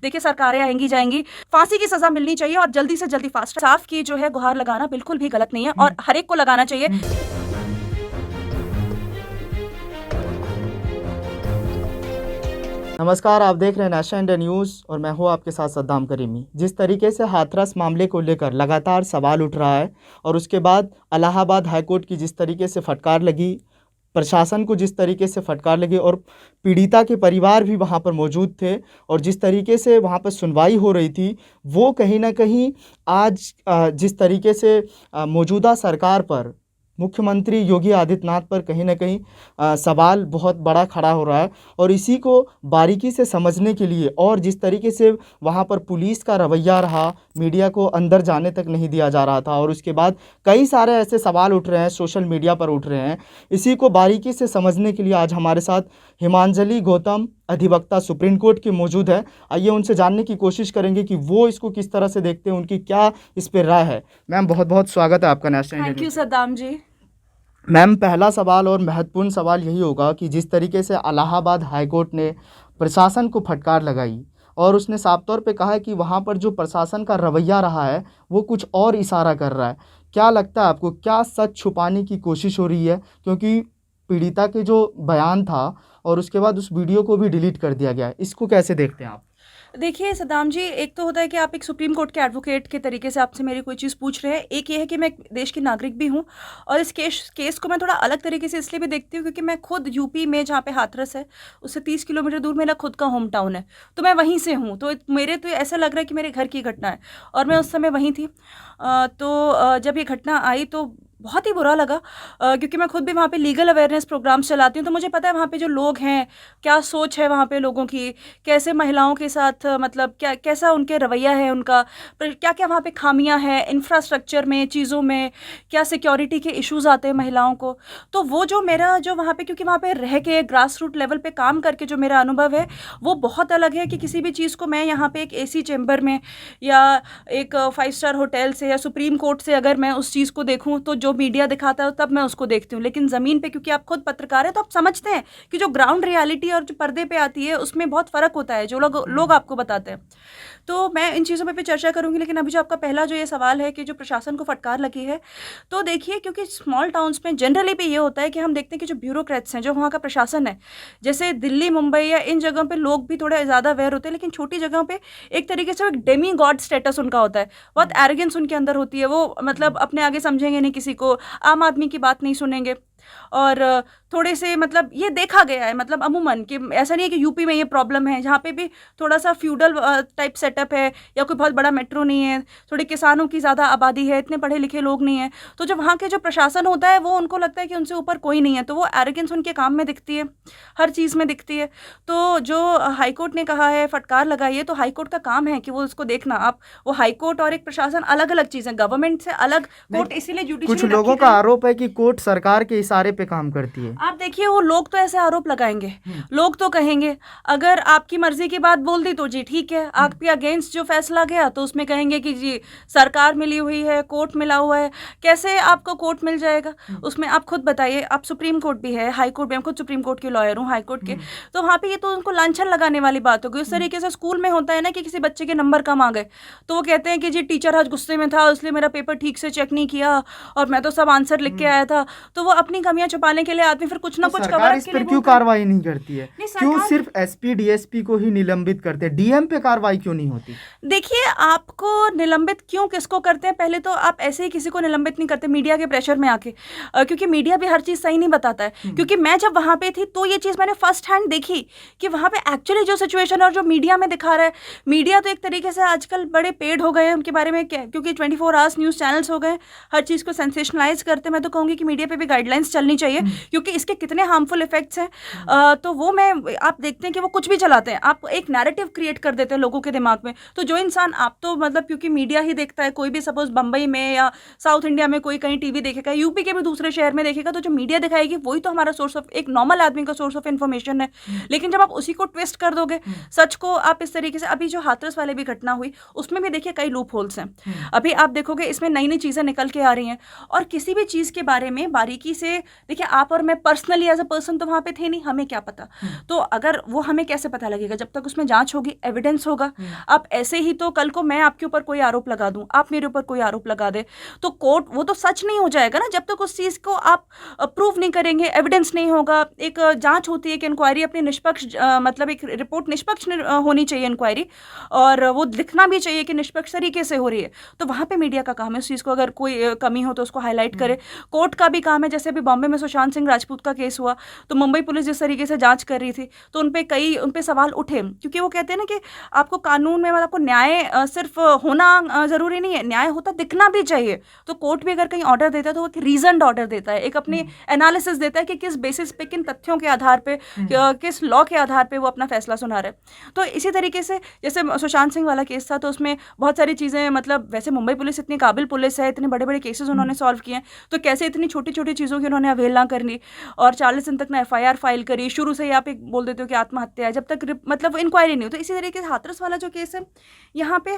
देखिए सरकारें आएंगी जाएंगी, फांसी की सजा मिलनी चाहिए और जल्दी से जल्दी फास्ट साफ की जो है गुहार लगाना बिल्कुल भी गलत नहीं है और हर एक को लगाना चाहिए। नमस्कार, आप देख रहे हैं नेशनल इंडिया न्यूज़ और मैं हूं आपके साथ सद्दाम करीमी। जिस तरीके से हाथरस मामले को लेकर लगातार सवाल उठ रहा है और उसके बाद इलाहाबाद हाईकोर्ट की जिस तरीके से फटकार लगी, प्रशासन को जिस तरीके से फटकार लगी और पीड़िता के परिवार भी वहां पर मौजूद थे और जिस तरीके से वहां पर सुनवाई हो रही थी, वो कहीं ना कहीं आज जिस तरीके से मौजूदा सरकार पर, मुख्यमंत्री योगी आदित्यनाथ पर कहीं ना कहीं सवाल बहुत बड़ा खड़ा हो रहा है। और इसी को बारीकी से समझने के लिए और जिस तरीके से वहाँ पर पुलिस का रवैया रहा, मीडिया को अंदर जाने तक नहीं दिया जा रहा था और उसके बाद कई सारे ऐसे सवाल उठ रहे हैं, सोशल मीडिया पर उठ रहे हैं। इसी को बारीकी से समझने के लिए आज हमारे साथ हिमांजलि गौतम, अधिवक्ता सुप्रीम कोर्ट की मौजूद है। आइए उनसे जानने की कोशिश करेंगे कि वो इसको किस तरह से देखते हैं, उनकी क्या इस पर राय है। मैम, बहुत बहुत स्वागत है आपका national India thank you news. Saddam ji. Ma'am, पहला सवाल और महत्वपूर्ण सवाल यही होगा कि जिस तरीके से इलाहाबाद हाईकोर्ट ने प्रशासन को फटकार लगाई और उसने साफ तौर पे कहा है कि वहाँ पर जो प्रशासन का रवैया रहा है वो कुछ और इशारा कर रहा है। क्या लगता है आपको, क्या सच छुपाने की कोशिश हो रही है? क्योंकि पीड़िता के जो बयान था और उसके बाद उस वीडियो को भी डिलीट कर दिया गया है, इसको कैसे देखते हैं आप? देखिए सद्दाम जी, एक तो होता है कि आप एक सुप्रीम कोर्ट के एडवोकेट के तरीके से आपसे मेरी कोई चीज़ पूछ रहे हैं, एक ये है कि मैं एक देश की नागरिक भी हूँ और इस केस को मैं थोड़ा अलग तरीके से इसलिए भी देखती हूँ क्योंकि मैं खुद यूपी में, जहाँ पे हाथरस है, उससे 30 किलोमीटर दूर मेरा खुद का होम टाउन है, तो मैं वहीं से हूँ। तो मेरे तो ऐसा लग रहा है कि मेरे घर की घटना है और मैं उस समय वहीं थी। जब ये घटना आई तो बहुत ही बुरा लगा, क्योंकि मैं खुद भी वहाँ पे लीगल अवेयरनेस प्रोग्राम्स चलाती हूँ, तो मुझे पता है वहाँ पे जो लोग हैं, क्या सोच है वहाँ पे लोगों की, कैसे महिलाओं के साथ मतलब क्या कैसा उनके रवैया है उनका, क्या क्या वहाँ पे खामियां हैं इंफ्रास्ट्रक्चर में, चीज़ों में, क्या सिक्योरिटी के इश्यूज आते हैं महिलाओं को। तो वो जो मेरा जो वहाँ पे, क्योंकि वहाँ पे रह के ग्रास रूट लेवल पे काम करके जो मेरा अनुभव है वो बहुत अलग है कि किसी भी चीज़ को मैं यहाँ पे एक एसी चैम्बर में या एक 5 स्टार होटल से या सुप्रीम कोर्ट से अगर मैं उस चीज़ को देखूँ तो जो मीडिया दिखाता है तब मैं उसको देखती हूँ, लेकिन ज़मीन पे, क्योंकि आप खुद पत्रकार हैं तो आप समझते हैं कि जो ग्राउंड रियलिटी और जो पर्दे पे आती है उसमें बहुत फ़र्क होता है, जो लोग आपको बताते हैं। तो मैं इन चीज़ों पे भी चर्चा करूँगी, लेकिन अभी जो आपका पहला जो ये सवाल है कि जो प्रशासन को फटकार लगी है, तो देखिए क्योंकि स्मॉल टाउन्स में जनरली भी ये होता है कि हम देखते हैं कि जो ब्यूरोक्रेट्स हैं, जो वहाँ का प्रशासन है, जैसे दिल्ली, मुंबई या इन जगहों पे लोग भी थोड़े ज़्यादा अवेयर होते हैं, लेकिन छोटी जगहों पे एक तरीके से एक डेमी गॉड स्टेटस उनका होता है, बहुत एरोगेंस उनके अंदर होती है, वो मतलब अपने आगे समझेंगे नहीं किसी को, आम आदमी की बात नहीं सुनेंगे। और थोड़े से मतलब ये देखा गया है, मतलब अमूमन कि ऐसा नहीं है कि यूपी में ये प्रॉब्लम है, जहाँ पे भी थोड़ा सा फ्यूडल टाइप सेटअप है या कोई बहुत बड़ा मेट्रो नहीं है, थोड़े किसानों की ज़्यादा आबादी है, इतने पढ़े लिखे लोग नहीं हैं, तो जो वहाँ के जो प्रशासन होता है वो उनको लगता है कि उनसे ऊपर कोई नहीं है, तो वो एरोगेंस उनके काम में दिखती है, हर चीज़ में दिखती है। तो जो हाईकोर्ट ने कहा है फटकार लगाई है, तो हाईकोर्ट का काम है कि वो उसको देखना। आप वो हाईकोर्ट और एक प्रशासन अलग अलग चीज़ें, गवर्नमेंट से अलग कोर्ट, इसीलिए कुछ जुडिशरी लोगों का आरोप है कि कोर्ट सरकार के इशारे पे काम करती है। आप देखिए वो लोग तो ऐसे आरोप लगाएंगे, लोग तो कहेंगे अगर आपकी मर्जी की बात बोल दी तो जी ठीक है, आपके अगेंस्ट जो फैसला गया तो उसमें कहेंगे कि जी सरकार मिली हुई है, कोर्ट मिला हुआ है। कैसे आपको कोर्ट मिल जाएगा? उसमें आप खुद बताइए, आप सुप्रीम कोर्ट भी है, हाई कोर्ट भी, मैं खुद सुप्रीम कोर्ट की लॉयर हूँ, हाई कोर्ट के, तो वहाँ पे ये तो उनको लांछन लगाने वाली बात होगी। उस तरीके से स्कूल में होता है ना कि किसी बच्चे के नंबर कम आ गए तो वो कहते हैं कि जी टीचर आज गुस्से में था इसलिए मेरा पेपर ठीक से चेक नहीं किया और मैं तो सब आंसर लिख के आया था। तो वो अपनी कमियां छुपाने के लिए आदमी फिर कुछ ना कुछ सरकार इस पर क्यों कार्रवाई नहीं करती है? क्यों सिर्फ एसपी डीएसपी को ही निलंबित करते हैं, डीएम पे कार्रवाई क्यों नहीं होती? देखिए आपको निलंबित क्यों किसको करते हैं, पहले तो आप ऐसे ही किसी को निलंबित नहीं करते मीडिया के प्रेशर में आके, क्योंकि मीडिया भी हर चीज़ सही नहीं बताता है। क्योंकि मैं जब वहाँ पे थी तो ये चीज़ मैंने फर्स्ट हैंड देखी कि वहाँ पे एक्चुअली जो सिचुएशन और जो मीडिया में दिखा रहा है, मीडिया तो एक तरीके से आजकल बड़े पेड हो गए हैं उनके बारे में, क्योंकि 24 आवर्स न्यूज़ चैनल्स हो गए, हर चीज़ को सेंसेशनलाइज करते हैं। मैं तो कहूँगी कि मीडिया पे भी गाइडलाइंस चलनी चाहिए, क्योंकि इसके कितने हार्मफुल इफेक्ट्स हैं। तो वो मैं आप देखते हैं कि वो कुछ भी चलाते हैं, आप एक नैरेटिव क्रिएट कर देते हैं लोगों के दिमाग में। तो जो इंसान, आप तो मतलब क्योंकि मीडिया ही देखता है, कोई भी सपोज बंबई में या साउथ इंडिया में कोई कहीं टीवी देखेगा, यूपी के भी दूसरे शहर में देखेगा, तो जो मीडिया दिखाएगी वही तो हमारा सोर्स ऑफ, एक नॉर्मल आदमी का सोर्स ऑफ इन्फॉर्मेशन है। लेकिन जब आप उसी को ट्विस्ट कर दोगे, सच को आप इस तरीके से, अभी जो हाथरस वाले भी घटना हुई उसमें भी देखिए कई लूप होल्स हैं। अभी आप देखोगे इसमें नई नई चीज़ें निकल के आ रही हैं, और किसी भी चीज़ के बारे में बारीकी से देखिए, आप और मैं पर्सनली एज अ पर्सन तो वहाँ पे थे नहीं, हमें क्या पता। तो अगर वो हमें कैसे पता लगेगा, जब तक उसमें जांच होगी, एविडेंस होगा। अब ऐसे ही तो कल को मैं आपके ऊपर कोई आरोप लगा दूं, आप मेरे ऊपर कोई आरोप लगा दे, तो कोर्ट, वो तो सच नहीं हो जाएगा ना जब तक उस चीज़ को आप प्रूव नहीं करेंगे, एविडेंस नहीं होगा। एक जांच होती है कि इंक्वायरी अपनी निष्पक्ष मतलब एक रिपोर्ट निष्पक्ष होनी चाहिए इंक्वायरी, और वो लिखना भी चाहिए कि निष्पक्ष तरीके से हो रही है। तो वहाँ पे मीडिया का काम है उस चीज़ को, अगर कोई कमी हो तो उसको हाईलाइट करे। कोर्ट का भी काम है, जैसे अभी बॉम्बे में सुशांत सिंह राजपूत का केस हुआ, तो मुंबई पुलिस जिस तरीके से जांच कर रही थी, तो उन पे सवाल उठे, क्योंकि वो कहते हैं ना कि आपको कानून में, मतलब आपको न्याय सिर्फ होना जरूरी नहीं है, न्याय होता दिखना भी चाहिए। तो कोर्ट भी अगर कहीं ऑर्डर देता है तो वो एक रीजनड ऑर्डर देता है, एक अपनी एनालिसिस देता है कि किस बेसिस पे, किन तथ्यों के आधार पे, किस लॉ के आधार पे वो अपना फैसला सुना रहा है। तो इसी तरीके से जैसे सुशांत सिंह वाला केस था, तो उसमें बहुत सारी चीज़ें, मतलब वैसे मुंबई पुलिस इतनी काबिल पुलिस है, इतने बड़े बड़े केसेस उन्होंने सॉल्व किए हैं, तो कैसे इतनी छोटी छोटी चीज़ों की उन्होंने अवहेलना करनी, और 40 दिन तक ना एफआईआर फाइल करी, शुरू से ही आप एक बोल देते हो कि आत्महत्या है, जब तक मतलब इंक्वायरी नहीं हो। तो इसी तरीके से हाथरस वाला जो केस है, यहाँ पे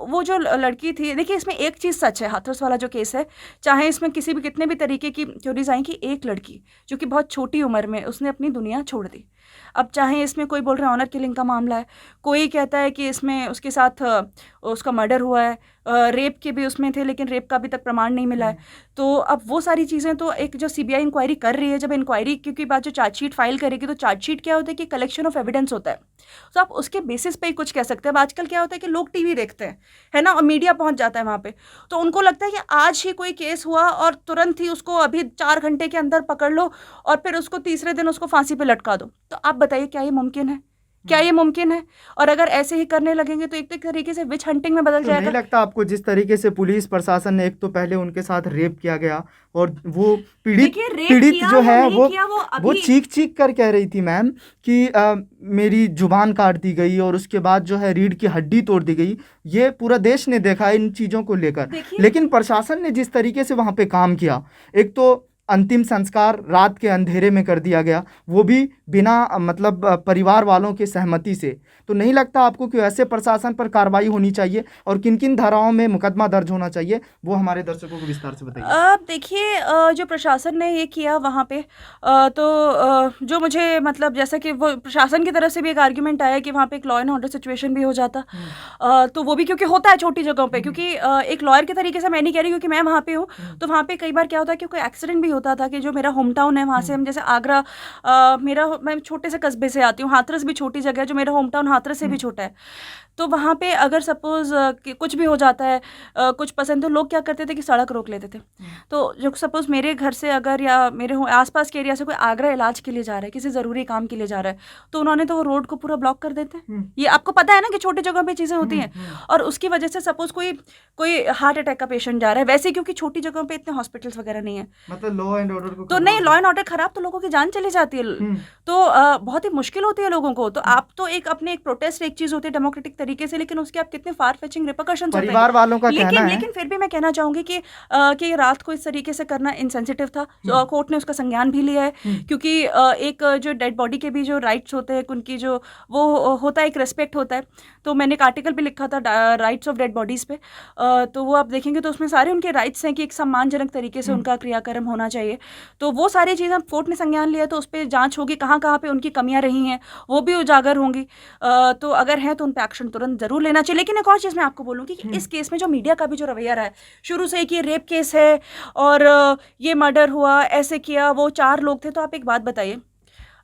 वो जो लड़की थी, देखिए इसमें एक चीज़ सच है, हाथरस वाला जो केस है, चाहे इसमें किसी भी कितने भी तरीके की थ्योरीज आई कि एक लड़की जो कि बहुत छोटी उम्र में उसने अपनी दुनिया छोड़ दी। अब चाहे इसमें कोई बोल रहा है ऑनर किलिंग का मामला है, कोई कहता है कि इसमें उसके साथ उसका मर्डर हुआ है, रेप के भी उसमें थे लेकिन रेप का अभी तक प्रमाण नहीं मिला है। तो अब वो सारी चीज़ें, तो एक जो सीबीआई इंक्वायरी कर रही है, जब इंक्वायरी क्योंकि बाद जो चार्जशीट फाइल करेगी, तो चार्जशीट क्या होता है कि कलेक्शन ऑफ एविडेंस होता है, तो आप उसके बेसिस पे ही कुछ कह सकते हैं। अब आजकल क्या होता है कि लोग टीवी देखते हैं, है ना, और मीडिया पहुंच जाता है वहाँ पे, तो उनको लगता है कि आज ही कोई केस हुआ और तुरंत ही उसको अभी 4 घंटे के अंदर पकड़ लो और फिर उसको तीसरे दिन उसको फांसी पे लटका दो। तो आप बताइए क्या ये मुमकिन है? क्या ये मुमकिन है? और अगर ऐसे ही करने लगेंगे तो एक तरीके से विच हंटिंग में बदल तो नहीं जाएगा। लगता आपको, जिस तरीके से पुलिस प्रशासन ने, एक तो पहले उनके साथ रेप किया गया, और वो देखिए रेप पीड़ित किया जो या है नहीं किया वो वो अभी, चीख चीख कर कह रही थी मैम कि मेरी जुबान काट दी गई, और उसके बाद जो है रीढ़ की हड्डी तोड़ दी गई। ये पूरा देश ने देखा इन चीज़ों को लेकर। देखिए लेकिन प्रशासन ने जिस तरीके से वहाँ पे काम किया, एक तो अंतिम संस्कार रात के अंधेरे में कर दिया गया, वो भी बिना मतलब परिवार वालों की सहमति से। तो नहीं लगता आपको कि ऐसे प्रशासन पर कार्रवाई होनी चाहिए, और किन किन धाराओं में मुकदमा दर्ज होना चाहिए, वो हमारे दर्शकों को विस्तार से बताइए। अब देखिए जो प्रशासन ने ये किया वहाँ पे, तो जो मुझे मतलब जैसा कि वो प्रशासन की तरफ से भी एक आर्ग्यूमेंट आया कि वहाँ पे एक लॉ एंड ऑर्डर सिचुएशन भी हो जाता, तो वो भी क्योंकि होता है छोटी जगहों पे, क्योंकि एक लॉयर के तरीके से मैं नहीं कह रही क्योंकि मैं वहाँ पे हूँ, तो वहाँ पे कई बार क्या होता है कि कोई एक्सीडेंट भी होता था, कि जो मेरा होम टाउन है वहाँ से हम जैसे आगरा, मैं छोटे से कस्बे से आती हूँ, हाथरस भी छोटी जगह है, जो मेरा होम टाउन हाथरस से भी छोटा है। तो वहाँ पे अगर सपोज कुछ भी हो जाता है, कुछ पसंद, तो लोग क्या करते थे कि सड़क रोक लेते थे। तो जो सपोज मेरे घर से अगर या मेरे आसपास के एरिया से कोई आगरा इलाज के लिए जा रहा है, किसी ज़रूरी काम के लिए जा रहा है, तो उन्होंने तो वो रोड को पूरा ब्लॉक कर देते हैं। ये आपको पता है ना कि छोटी जगह पे चीज़ें होती हैं, और उसकी वजह से सपोज कोई कोई हार्ट अटैक का पेशेंट जा रहा है, वैसे क्योंकि छोटी जगहों पे इतने हॉस्पिटल्स वगैरह नहीं है, मतलब लॉ एंड ऑर्डर को तो नहीं, लॉ एंड ऑर्डर खराब तो लोगों की जान चली जाती है, तो बहुत ही मुश्किल होती है लोगों को। तो आप तो एक अपने एक प्रोटेस्ट एक चीज़ होती है डेमोक्रेटिक तरीके से, लेकिन उसके आप कितने फार फेचिंग रिपरकशंस होते हैं। परिवार वालों का कहना है। लेकिन फिर भी मैं कहना चाहूँगी कि रात को इस तरीके से करना इनसेंसिटिव था। कोर्ट ने उसका संज्ञान भी लिया है, क्योंकि एक जो डेड बॉडी के भी जो राइट्स होते हैं उनकी, जो वो होता है, एक रेस्पेक्ट होता है। तो मैंने एक आर्टिकल भी लिखा था राइट्स ऑफ डेड बॉडीज़ पे, तो वो आप देखेंगे तो उसमें सारे उनके राइट्स हैं कि एक सम्मानजनक तरीके से उनका क्रियाक्रम होना चाहिए। तो वो सारी चीज़ें कोर्ट ने संज्ञान लिया, तो उस पर जाँच होगी, कहाँ कहाँ पे उनकी कमियाँ रही हैं वो भी उजागर होंगी। तो अगर है तो उन पर एक्शन तुरंत जरूर लेना चाहिए। लेकिन एक और चीज़ मैं आपको बोलूँगी कि इस केस में जो मीडिया का भी जो रवैया रहा है शुरू से, कि ये रेप केस है और ये मर्डर हुआ, ऐसे किया, वो 4 लोग थे, तो आप एक बात बताइए,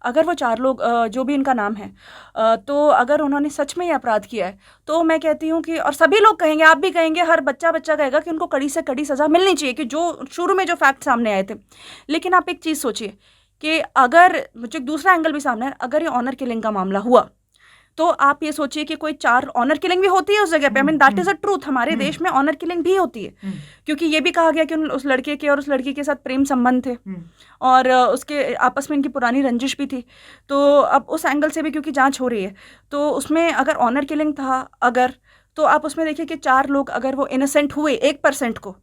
अगर वो 4 लोग जो भी इनका नाम है, तो अगर उन्होंने सच में ये अपराध किया है, तो मैं कहती हूँ कि, और सभी लोग कहेंगे, आप भी कहेंगे, हर बच्चा कहेगा कि उनको कड़ी से कड़ी सज़ा मिलनी चाहिए, कि जो शुरू में जो फैक्ट सामने आए थे। लेकिन आप एक चीज़ सोचिए कि अगर मुझे दूसरा एंगल भी सामने है, अगर ये ऑनर किलिंग का मामला हुआ, तो आप ये सोचिए कि कोई 4 ऑनर किलिंग भी होती है उस जगह पे। I mean that is a truth, हमारे देश में ऑनर किलिंग भी होती है, क्योंकि ये भी कहा गया कि उस लड़के के और उस लड़की के साथ प्रेम संबंध थे, और उसके आपस में इनकी पुरानी रंजिश भी थी। तो अब उस एंगल से भी क्योंकि जांच हो रही है, तो उसमें अगर ऑनर किलिंग था अगर, तो आप उसमें देखिए कि 4 लोग अगर वो इनोसेंट हुए 1% को,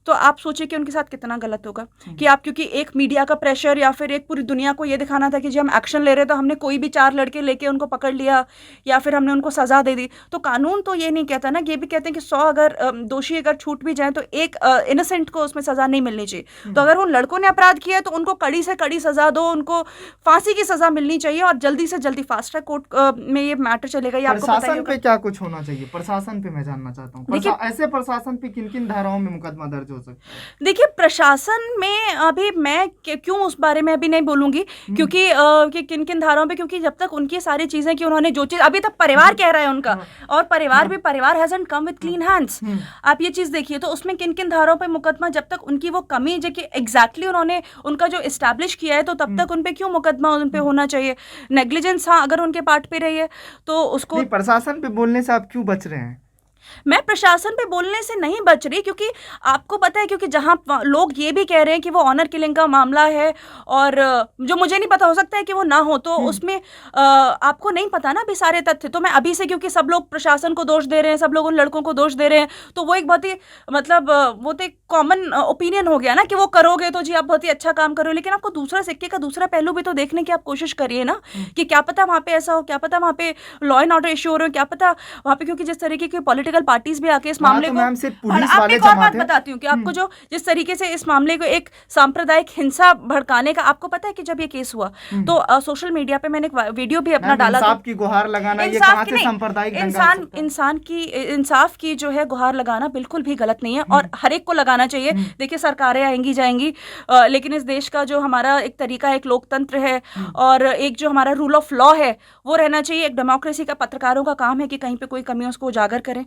तो आप सोचिए कि उनके साथ कितना गलत होगा कि आप, क्योंकि एक मीडिया का प्रेशर या फिर एक पूरी दुनिया को ये दिखाना था कि जी हम एक्शन ले रहे हैं, तो हमने कोई भी 4 लड़के लेके उनको पकड़ लिया या फिर हमने उनको सजा दे दी। तो कानून तो ये नहीं कहता ना, ये भी कहते हैं कि 100 अगर दोषी अगर छूट भी जाए तो एक इनोसेंट को उसमें सजा नहीं मिलनी चाहिए। तो अगर उन लड़कों ने अपराध किया है तो उनको कड़ी से कड़ी सजा दो, उनको फांसी की सजा मिलनी चाहिए और जल्दी से जल्दी फास्ट ट्रैक कोर्ट में ये मैटर चलेगा। ये आपको पता ही प्रशासन होगा। पे क्या कुछ होना चाहिए? प्रशासन पे मैं जानना चाहता हूँ, देखिए- ऐसे प्रशासन पे किन किन धाराओं में मुकदमा दर्ज हो सकता है? देखिए, प्रशासन में अभी मैं क्यों उस बारे में अभी नहीं बोलूंगी, क्योंकि कि किन किन धाराओं पे, क्योंकि जब तक उनकी सारी चीजें कि उन्होंने जो चीज अभी तक परिवार कह रहा है उनका, और परिवार भी परिवार hasn't come with clean hands. आप ये चीज देखिए, तो उसमें किन किन धाराओं पे मुकदमा, जब तक उनकी वो कमी जो कि एग्जैक्टली उन्होंने उनका जो इस्टेब्लिश किया है, तो तब तक उन पे क्यों मुकदमा उन पे होना चाहिए? नेग्लिजेंस हाँ अगर उनके पार्ट पे रही है तो उसको। नहीं, प्रशासन पे बोलने से आप क्यों बच रहे हैं? मैं प्रशासन पे बोलने से नहीं बच रही, क्योंकि आपको पता है, क्योंकि जहां लोग ये भी कह रहे हैं कि वो ऑनर किलिंग का मामला है, और जो मुझे नहीं पता, हो सकता है कि वो ना हो, तो उसमें आपको नहीं पता ना अभी सारे तथ्य। तो मैं अभी से, क्योंकि सब लोग प्रशासन को दोष दे रहे हैं, सब लोग उन लड़कों को दोष दे रहे हैं, तो वो एक बहुत ही मतलब वो तो एक कॉमन ओपिनियन हो गया ना कि वो करोगे तो जी आप बहुत ही अच्छा काम करो, लेकिन आपको दूसरा सिक्के का दूसरा पहलू भी तो देखने की आप कोशिश करिए ना, कि क्या पता वहां पे ऐसा हो, क्या पता वहां पे लॉ एंड ऑर्डर इश्यू हो रहे हो, क्या पता वहां पे, क्योंकि जिस तरीके की पॉलिटिकल पार्टीज भी आके इस मामले तो को, मैम सिर्फ और पुलिस आप वाले एक और जमात बात हैं। बताती हूँ कि आपको जो जिस तरीके से इस मामले को एक सांप्रदायिक हिंसा भड़काने का, आपको पता है कि जब ये केस हुआ तो सोशल मीडिया पे मैंने एक वीडियो भी अपना मैम, डाला था। इंसाफ की गुहार लगाना ये इंसाफ कहाँ की से नहीं, सांप्रदायिक दंगा हो सकता है? इंसाफ की जो है गुहार लगाना बिल्कुल भी गलत नहीं है, और हर एक को लगाना चाहिए। देखिए, सरकारें आएंगी जाएंगी, लेकिन इस देश का जो हमारा एक तरीका है, एक लोकतंत्र है, और एक जो हमारा रूल ऑफ लॉ है वो रहना चाहिए। एक डेमोक्रेसी का पत्रकारों का काम है कि कहीं पे कोई कमी है उसको उजागर करें।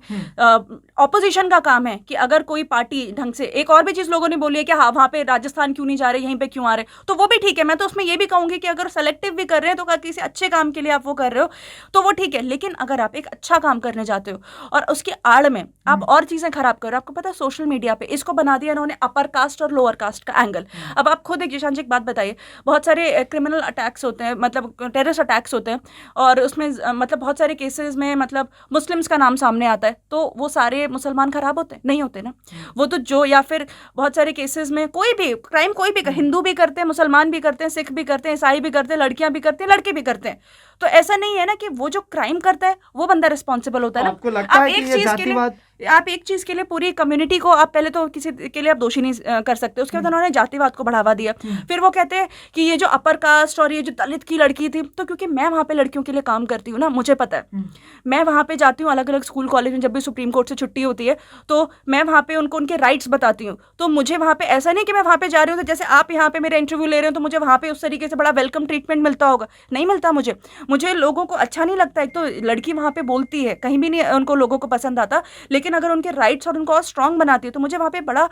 ऑपोजिशन का काम है कि अगर कोई पार्टी ढंग से, एक और भी चीज लोगों ने बोली है कि हाँ वहां पे राजस्थान क्यों नहीं जा रहे, यहीं पे क्यों आ रहे, तो वो भी ठीक है। मैं तो उसमें ये भी कहूंगी कि अगर सेलेक्टिव भी कर रहे हैं तो किसी अच्छे काम के लिए आप वो कर रहे हो तो वो ठीक है, लेकिन अगर आप एक अच्छा काम करने जाते हो और उसके आड़ में आप और चीजें खराब कर रहे हो, आपको पता है सोशल मीडिया पे इसको बना दिया इन्होंने अपर कास्ट और लोअर कास्ट का एंगल। अब आप खुद एक जिशान जी एक बात बताइए, बहुत सारे क्रिमिनल अटैक्स होते हैं, मतलब टेररिस्ट अटैक्स होते हैं, और उसमें मतलब बहुत सारे केसेस में मतलब मुस्लिम्स का नाम सामने आता है, तो वो सारे मुसलमान खराब होते हैं? नहीं होते ना। वो तो जो, या फिर बहुत सारे केसेस में कोई भी क्राइम कोई भी, हिंदू भी करते हैं, मुसलमान भी करते हैं, सिख भी करते हैं, ईसाई भी करते हैं, लड़कियां भी करते हैं, लड़के भी करते हैं। तो ऐसा नहीं है ना कि वो जो क्राइम करता है वो बंदा रिस्पॉन्सिबल होता है ना। आपको लगता है कि ये जातिवाद, आप एक चीज के लिए पूरी कम्युनिटी को, आप पहले तो किसी के लिए आप दोषी नहीं कर सकते, उसके बाद उन्होंने जातिवाद को बढ़ावा दिया। फिर वो कहते हैं कि ये जो अपर कास्ट और ये जो दलित की लड़की थी, तो क्योंकि मैं वहां पे लड़कियों के लिए काम करती हूँ ना, मुझे पता है। मैं वहां पे जाती हूँ अलग अलग स्कूल कॉलेज में, जब भी सुप्रीम कोर्ट से छुट्टी होती है तो मैं वहां पे उनको उनके राइट्स बताती हूँ। तो मुझे वहां पे ऐसा नहीं कि मैं वहां पे जा रही हूँ तो जैसे आप यहाँ पे मेरा इंटरव्यू ले रहे हो तो मुझे वहां पे उस तरीके से बड़ा वेलकम ट्रीटमेंट मिलता होगा, नहीं मिलता। मुझे लोगों को अच्छा नहीं लगता। एक तो लड़की वहां पे बोलती है, कहीं भी नहीं उनको लोगों को पसंद आता, लेकिन अगर उनके राइट्स और उनको और स्ट्रांग बनाती है तो मुझे वहां पे बड़ा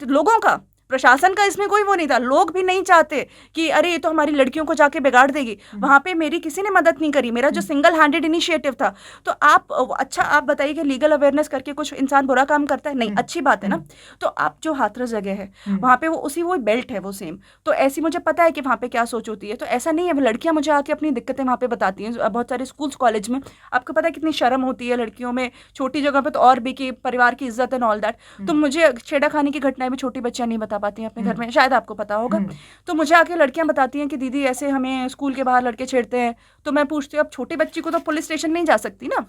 लोगों का, प्रशासन का इसमें कोई वो नहीं था। लोग भी नहीं चाहते कि अरे ये तो हमारी लड़कियों को जाके बिगाड़ देगी। वहां पे मेरी किसी ने मदद नहीं करी, मेरा जो सिंगल हैंडेड इनिशिएटिव था। तो आप अच्छा आप बताइए कि लीगल अवेयरनेस करके कुछ इंसान बुरा काम करता है? नहीं, अच्छी बात है ना। तो आप जो हाथरस जगह है वहां पे वो बेल्ट है वो सेम, तो ऐसी मुझे पता है कि वहां पे क्या सोच होती है। तो ऐसा नहीं है, लड़कियां मुझे आके अपनी दिक्कतें वहां पे बताती हैं। बहुत सारे स्कूल्स कॉलेज में आपको पता है कितनी शर्म होती है लड़कियों में, छोटी जगह पे तो और भी, कि परिवार की इज्जत एंड ऑल दैट। तो मुझे छेड़ा खाने की घटनाएं भी छोटी बच्चियां नहीं बता पाती हैं अपने घर में, शायद आपको पता होगा। तो मुझे आके लड़कियां बताती हैं कि दीदी ऐसे हमें स्कूल के बाहर लड़के छेड़ते हैं। तो मैं पूछती हूँ अब छोटी बच्ची को तो पुलिस स्टेशन नहीं जा सकती ना।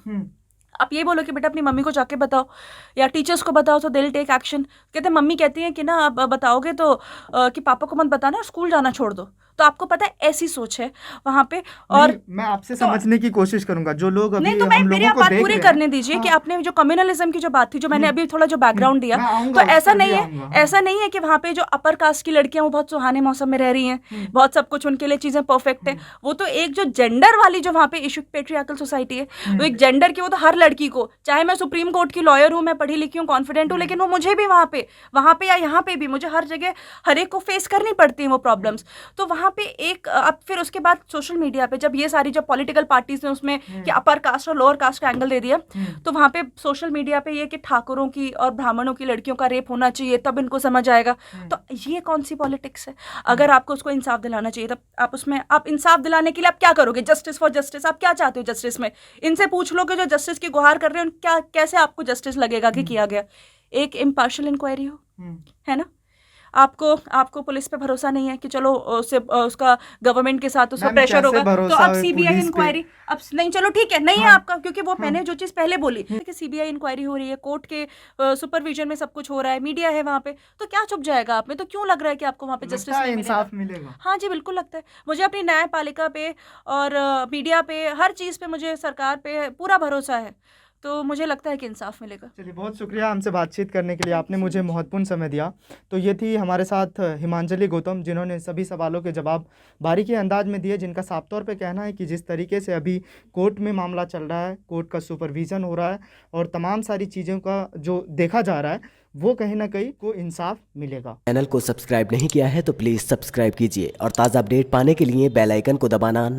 आप ये बोलो कि बेटा अपनी मम्मी को जाके बताओ या टीचर्स को बताओ तो दे विल टेक एक्शन। कहते मम्मी कहती है कि ना आप बताओगे तो कि पापा को मत बताना, स्कूल जाना छोड़ दो। तो आपको पता है ऐसी सोच है वहां पे। और मैं आपसे समझने की कोशिश करूंगा जो लोग अभी नहीं, तो मैं मेरी आप बात पूरी करने दीजिए कि आपने जो कम्युनलिज्म की जो बात थी, जो मैंने अभी थोड़ा जो बैकग्राउंड दिया, तो ऐसा नहीं है कि वहां पे जो अपर कास्ट की लड़कियां वो बहुत सुहाने मौसम में रह रही हैं, बहुत सब कुछ उनके लिए चीजें परफेक्ट है। वो तो एक जो जेंडर वाली जो वहां पे इशू, पेट्रियार्कल सोसाइटी है, वो एक जेंडर की, वो तो हर लड़की को, चाहे मैं सुप्रीम कोर्ट की लॉयर हूँ, मैं पढ़ी लिखी हूँ, कॉन्फिडेंट हूँ, लेकिन वो मुझे भी वहां पे या यहाँ पे भी मुझे हर जगह हर एक को फेस करनी पड़ती है वो प्रॉब्लम्स। तो वहां पे एक अब फिर उसके बाद सोशल मीडिया पे जब ये सारी जो पॉलिटिकल पार्टीज ने उसमें कि अपर कास्ट और लोअर कास्ट का एंगल दे दिया, तो वहां पे सोशल मीडिया पे ये कि ठाकुरों की और ब्राह्मणों की लड़कियों का रेप होना चाहिए तब इनको समझ आएगा। तो ये कौन सी पॉलिटिक्स है? अगर आपको उसको इंसाफ दिलाना चाहिए तब आप उसमें, आप इंसाफ दिलाने के लिए आप क्या करोगे? जस्टिस फॉर जस्टिस, आप क्या चाहते हो जस्टिस में? इनसे पूछ लो कि जो जस्टिस की गुहार कर रहे हैं क्या, कैसे आपको जस्टिस लगेगा कि किया गया? एक इम्पार्शियल इंक्वायरी हो, है ना? आपको पुलिस पे भरोसा नहीं है कि चलो उसका गवर्नमेंट के साथ उसका मैम, प्रेशर कैसे होगा, तो भरोसा अब है सीबीआई पुलिस पे? इंक्वायरी, अब नहीं, चलो ठीक है, नहीं है हाँ, आपका, क्योंकि वो हाँ, मैंने जो चीज़ पहले बोली कि सीबीआई इंक्वायरी हो रही है, कोर्ट के सुपरविजन में सब कुछ हो रहा है, मीडिया है वहाँ पे, तो क्या चुप जाएगा आप में? तो क्यों लग रहा है कि आपको वहाँ पे जस्टिस लगता है नहीं मिलेगा? इंसाफ मिलेगा। हाँ जी, बिल्कुल लगता है। मुझे अपनी न्यायपालिका पे और मीडिया पे, हर चीज़ पे, मुझे सरकार पे पूरा भरोसा है। तो मुझे लगता है कि इंसाफ मिलेगा। चलिए, बहुत शुक्रिया हमसे बातचीत करने के लिए, थैंक आपने यू सो मुझे मच। महत्वपूर्ण समय दिया। तो ये थी हमारे साथ हिमांजलि गौतम, जिन्होंने सभी सवालों के जवाब बारीकी अंदाज में दिए, जिनका साफ तौर पे कहना है कि जिस तरीके से अभी कोर्ट में मामला चल रहा है, कोर्ट का सुपरविज़न हो रहा है और तमाम सारी चीज़ों का जो देखा जा रहा है, वो कहीं ना कहीं को इंसाफ मिलेगा। चैनल को सब्सक्राइब नहीं किया है तो प्लीज़ सब्सक्राइब कीजिए और ताज़ा अपडेट पाने के लिए बेल आइकन को दबाना ना